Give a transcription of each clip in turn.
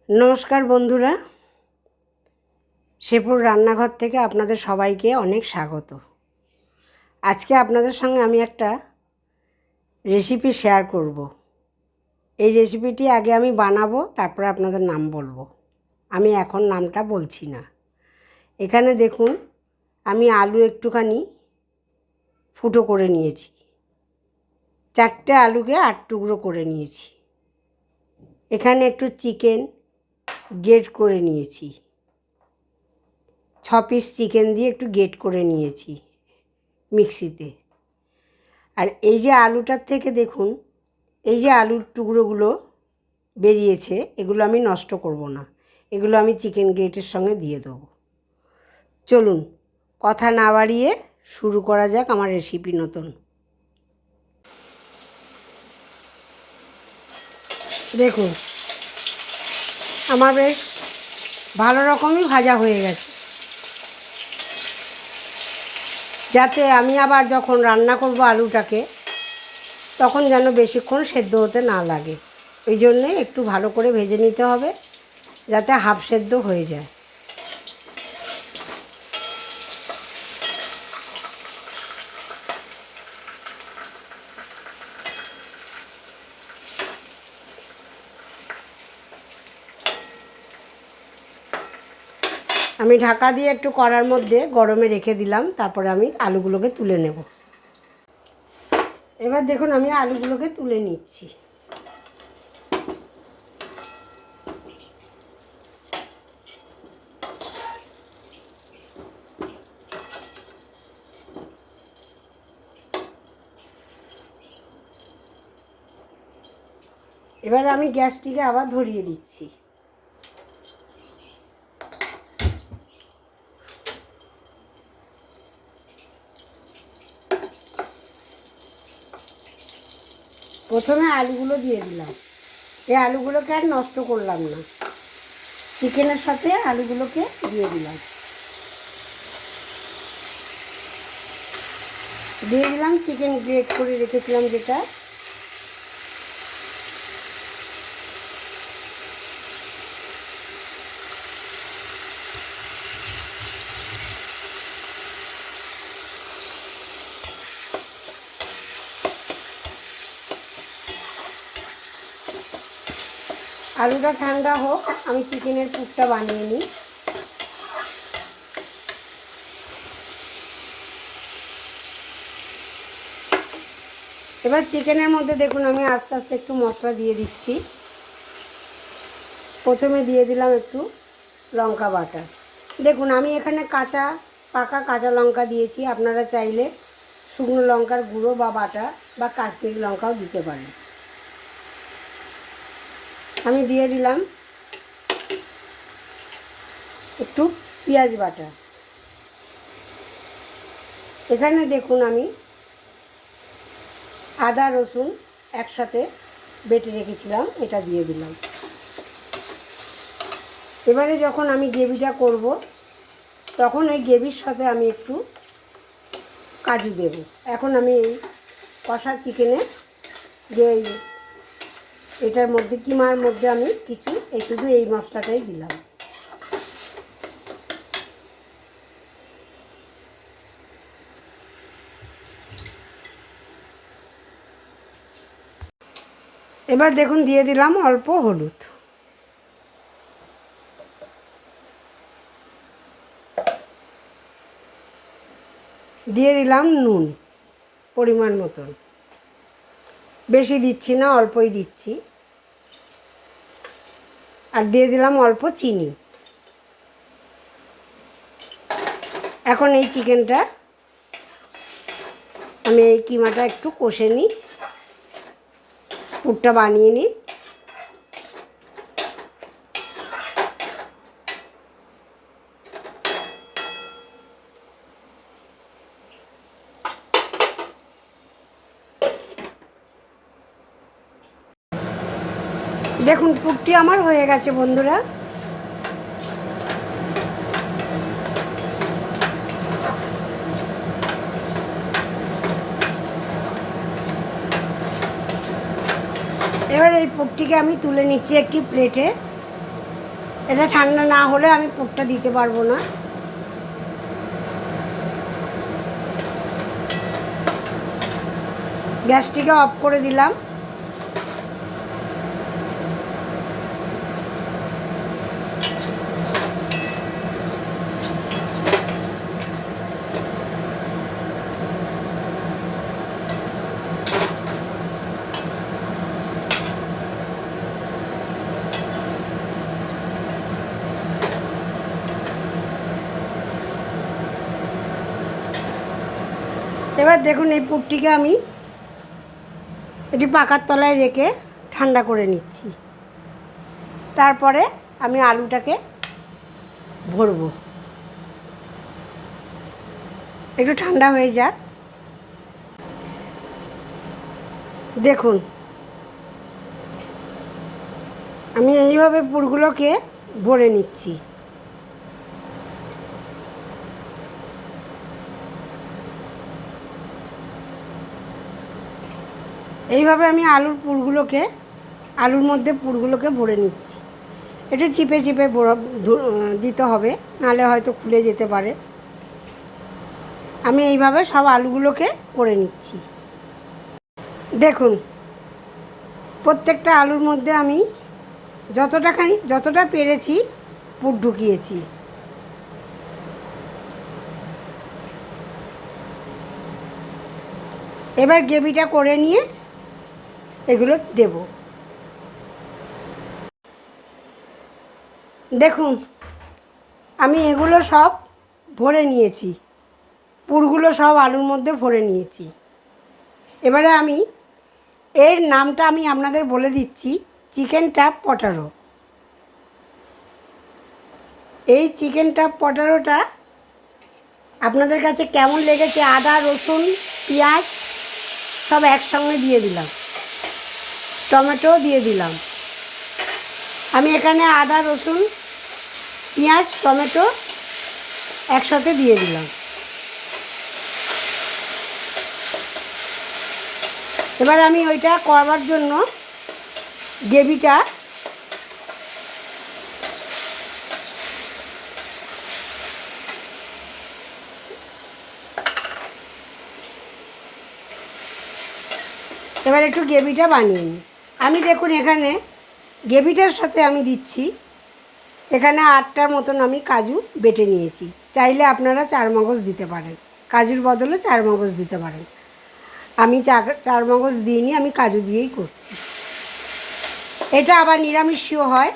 নমস্কার বন্ধুরা, শেপুর রান্নাঘর থেকে আপনাদের সবাইকে অনেক স্বাগত। আজকে আপনাদের সঙ্গে আমি একটা রেসিপি শেয়ার করব। এই রেসিপিটি আগে আমি বানাবো, তারপরে আপনাদের নাম বলবো। আমি এখন নামটা বলছি না। এখানে দেখুন, আমি আলু একটুখানি ফুটো করে নিয়েছি। 4টে আলুকে 8 টুকরো করে নিয়েছি। এখানে একটু চিকেন গ্রেট করে নিয়েছি। 6 পিস চিকেন দিয়ে একটু গ্রেট করে নিয়েছি মিক্সিতে। আর এই যে আলুটার থেকে দেখুন, এই যে আলুর টুকরোগুলো বেরিয়েছে, এগুলো আমি নষ্ট করব না, এগুলো আমি চিকেন গ্রেটের সঙ্গে দিয়ে দেবো। চলুন কথা না বাড়িয়ে শুরু করা যাক আমার রেসিপি নতুন। দেখুন, আমার বেশ ভালো রকমই ভাজা হয়ে গেছে, যাতে আমি আবার যখন রান্না করব আলুটাকে, তখন যেন বেশিক্ষণ সেদ্ধ হতে না লাগে। ওই জন্যে একটু ভালো করে ভেজে নিতে হবে, যাতে হাফ সেদ্ধ হয়ে যায়। আমি ঢাকা দিয়ে একটু কড়ার মধ্যে গরমে রেখে দিলাম, তারপরে আমি আলুগুলোকে তুলে নেব। এবার দেখুন, আমি আলুগুলোকে তুলে নিচ্ছি। এবার আমি গ্যাসটিকে আবার ধরিয়ে দিচ্ছি। প্রথমে আলুগুলো দিয়ে দিলাম। এই আলুগুলোকে আর নষ্ট করলাম না, চিকেনের সাথে আলুগুলোকে দিয়ে দিলাম। চিকেন গ্রেট করে রেখেছিলাম যেটা। আলুটা ঠান্ডা হোক, আমি চিকেনের পুরটা বানিয়ে নিই। এবার চিকেনের মধ্যে দেখুন, আমি আস্তে আস্তে একটু মশলা দিয়ে দিচ্ছি। প্রথমে দিয়ে দিলাম একটু লঙ্কা বাটা। দেখুন, আমি এখানে পাকা কাঁচা লঙ্কা দিয়েছি। আপনারা চাইলে শুকনো লঙ্কার গুঁড়ো বা বাটা বা কাশ্মীরি লঙ্কাও দিতে পারেন। আমি দিয়ে দিলাম একটু পেঁয়াজ বাটা। এখানে দেখুন, আমি আদা রসুন একসাথে বেটে রেখেছিলাম, এটা দিয়ে দিলাম। এবারে যখন আমি গ্রেভিটা করব, তখন এই গ্রেভির সাথে আমি একটু কাজু দেব। এখন আমি এই কষা চিকেনে যে এটার মধ্যে কিমার মধ্যে আমি শুধু এই মশলাটাই দিলাম। এবার দেখুন, দিয়ে দিলাম অল্প হলুদ। দিয়ে দিলাম নুন পরিমাণ মতন, বেশি দিচ্ছি না, অল্পই দিচ্ছি। আর দিয়ে দিলাম অল্প চিনি। এখন এই চিকেনটা আমি এই কিমাটা একটু কষে নিই, পুরটা বানিয়ে নিই। দেখুন, পুরটি আমার হয়ে গেছে বন্ধুরা। এবার এই পুরটিকে আমি তুলে নিচ্ছি একটি প্লেটে। এটা ঠান্ডা না হলে আমি পুরটা দিতে পারবো না। গ্যাসটিকে অফ করে দিলাম। এবার দেখুন এই পুরটিকে আমি এটি পাকার তলায় রেখে ঠান্ডা করে নিচ্ছি। তারপরে আমি আলুটাকে ভরবো। একটু ঠান্ডা হয়ে যাক। দেখুন আমি এইভাবে পুরগুলোকে ভরে নিচ্ছি। এইভাবে আমি আলুর মধ্যে পুরগুলোকে ভরে নিচ্ছি। একটু চিপে চিপে দিতে হবে, নাহলে হয়তো খুলে যেতে পারে। আমি এইভাবে সব আলুগুলোকে করে নিচ্ছি। দেখুন প্রত্যেকটা আলুর মধ্যে আমি যতটা পেরেছি পুর ঢুকিয়েছি। এবার গ্রেভিটা করে নিয়ে এগুলো দেব। দেখুন আমি এগুলো সব ভরে নিয়েছি, পুরগুলো সব আলুর মধ্যে ভরে নিয়েছি। এবারে আমি এর নামটা আমি আপনাদের বলে দিচ্ছি, চিকেন টাপ পটাটো। এই চিকেন টাপ পটাটোটা আপনাদের কাছে কেমন লেগেছে? আদা, রসুন, পেঁয়াজ সব একসঙ্গে দিয়ে দিলাম, টমেটো দিয়ে দিলাম। আমি এখানে আদা, রসুন, পেঁয়াজ, টমেটো একসাথে দিয়ে দিলাম। এবার আমি ওইটা করবার জন্য গ্রেভিটা একটু গ্রেভিটা বানিয়ে নিই। আমি দেখুন এখানে গ্রেভিটার সাথে আমি দিচ্ছি এখানে 8টার মতন আমি কাজু বেটে নিয়েছি। চাইলে আপনারা 4 মগজ দিতে পারেন, কাজুর বদলে 4 মগজ দিতে পারেন। আমি 4 মগজ দিইনি, আমি কাজু দিয়েই করছি। এটা আবার নিরামিষও হয়।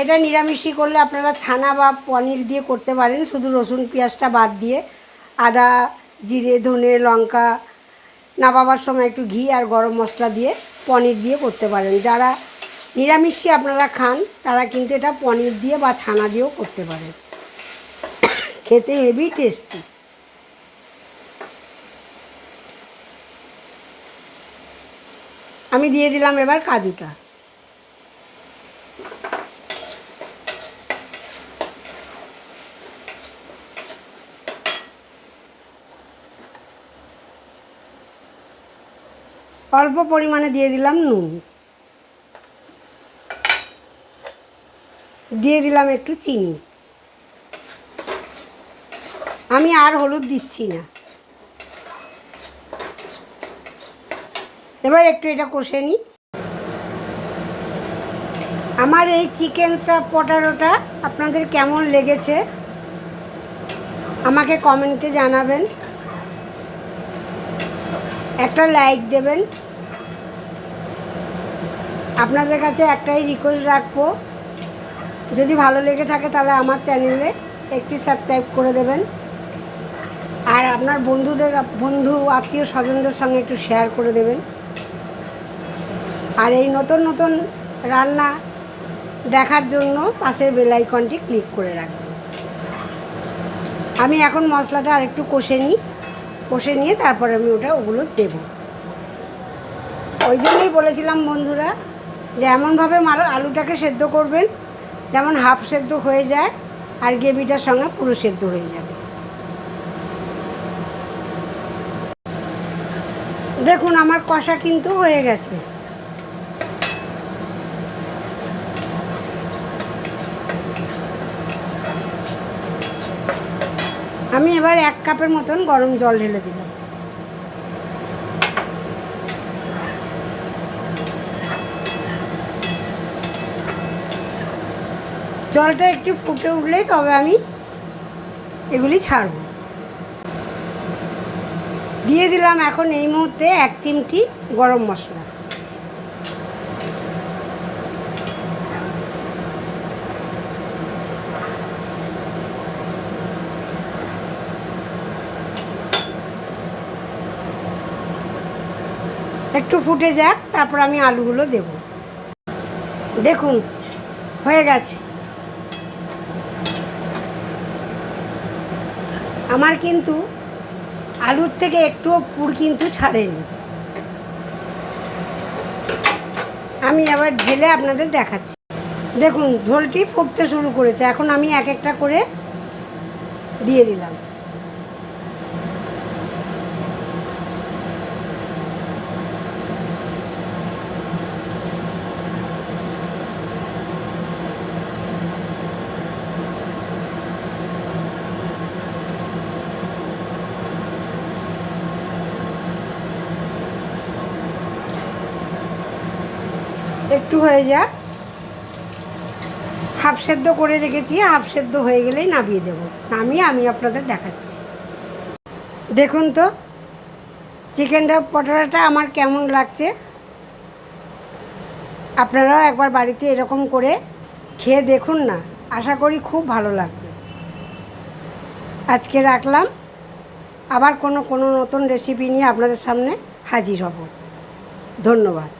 এটা নিরামিষই করলে আপনারা ছানা বা পনির দিয়ে করতে পারেন, শুধু রসুন পেঁয়াজটা বাদ দিয়ে। আদা, জিরে, ধনে, লঙ্কা, নামাবার সময় একটু ঘি আর গরম মশলা দিয়ে পনির দিয়ে করতে পারেন। যারা নিরামিষই আপনারা খান তারা কিন্তু এটা পনির দিয়ে বা ছানা দিয়েও করতে পারেন, খেতে হেভি টেস্টি। আমি দিয়ে দিলাম এবার কাজুটা। অল্প পরিমাণে দিয়ে দিলাম নুন, দিয়ে দিলাম একটু চিনি। আমি আর হলুদ দিচ্ছি না। এবার একটু এটা কষে নিই। আমার এই চিকেন স্টাফ পটাটোটা আপনাদের কেমন লেগেছে আমাকে কমেন্টে জানাবেন, একটা লাইক দেবেন। আপনাদের কাছে একটাই রিকোয়েস্ট রাখবো, যদি ভালো লেগে থাকে তাহলে আমার চ্যানেলে একটি সাবস্ক্রাইব করে দেবেন, আর আপনার বন্ধু আত্মীয় স্বজনদের সঙ্গে একটু শেয়ার করে দেবেন। আর এই নতুন নতুন রান্না দেখার জন্য পাশের বেল আইকনটি ক্লিক করে রাখবেন। আমি এখন মশলাটা আরেকটু কষে নিয়ে তারপরে আমি ওগুলো দেব। ওই জন্যই বলেছিলাম বন্ধুরা যে এমনভাবে আলুটাকে সেদ্ধ করবেন যেমন হাফ সেদ্ধ হয়ে যায় আর গ্রেভিটার সঙ্গে পুরো সেদ্ধ হয়ে যাবে। দেখুন আমার কষা কিন্তু হয়ে গেছে। আমি এবার 1 কাপের মতন গরম জল ঢেলে দিলাম। জলটা একটু ফুটে উঠলেই তবে আমি এগুলি ছাড়ব। দিয়ে দিলাম এখন এই মুহূর্তে 1 চিমটি গরম মশলা। একটু ফুটে যাক, তারপর আমি আলুগুলো দেব। দেখুন হয়ে গেছে। আমার কিন্তু আলুর থেকে একটুও পুর কিন্তু ছাড়েনি। আমি আবার ঢেলে আপনাদের দেখাচ্ছি। দেখুন ঝোলটি ফুটতে শুরু করেছে। এখন আমি এক একটা করে দিয়ে দিলাম। একটু হয়ে যাক, হাফ সেদ্ধ করে রেখেছি, হাফ সেদ্ধ হয়ে গেলেই নামিয়ে দেব। নামিয়ে আমি আপনাদের দেখাচ্ছি। দেখুন তো চিকেনটা পটাটাটা আমার কেমন লাগছে। আপনারাও একবার বাড়িতে এরকম করে খেয়ে দেখুন না, আশা করি খুব ভালো লাগবে। আজকে রাখলাম, আবার কোনো নতুন রেসিপি নিয়ে আপনাদের সামনে হাজির হব। ধন্যবাদ।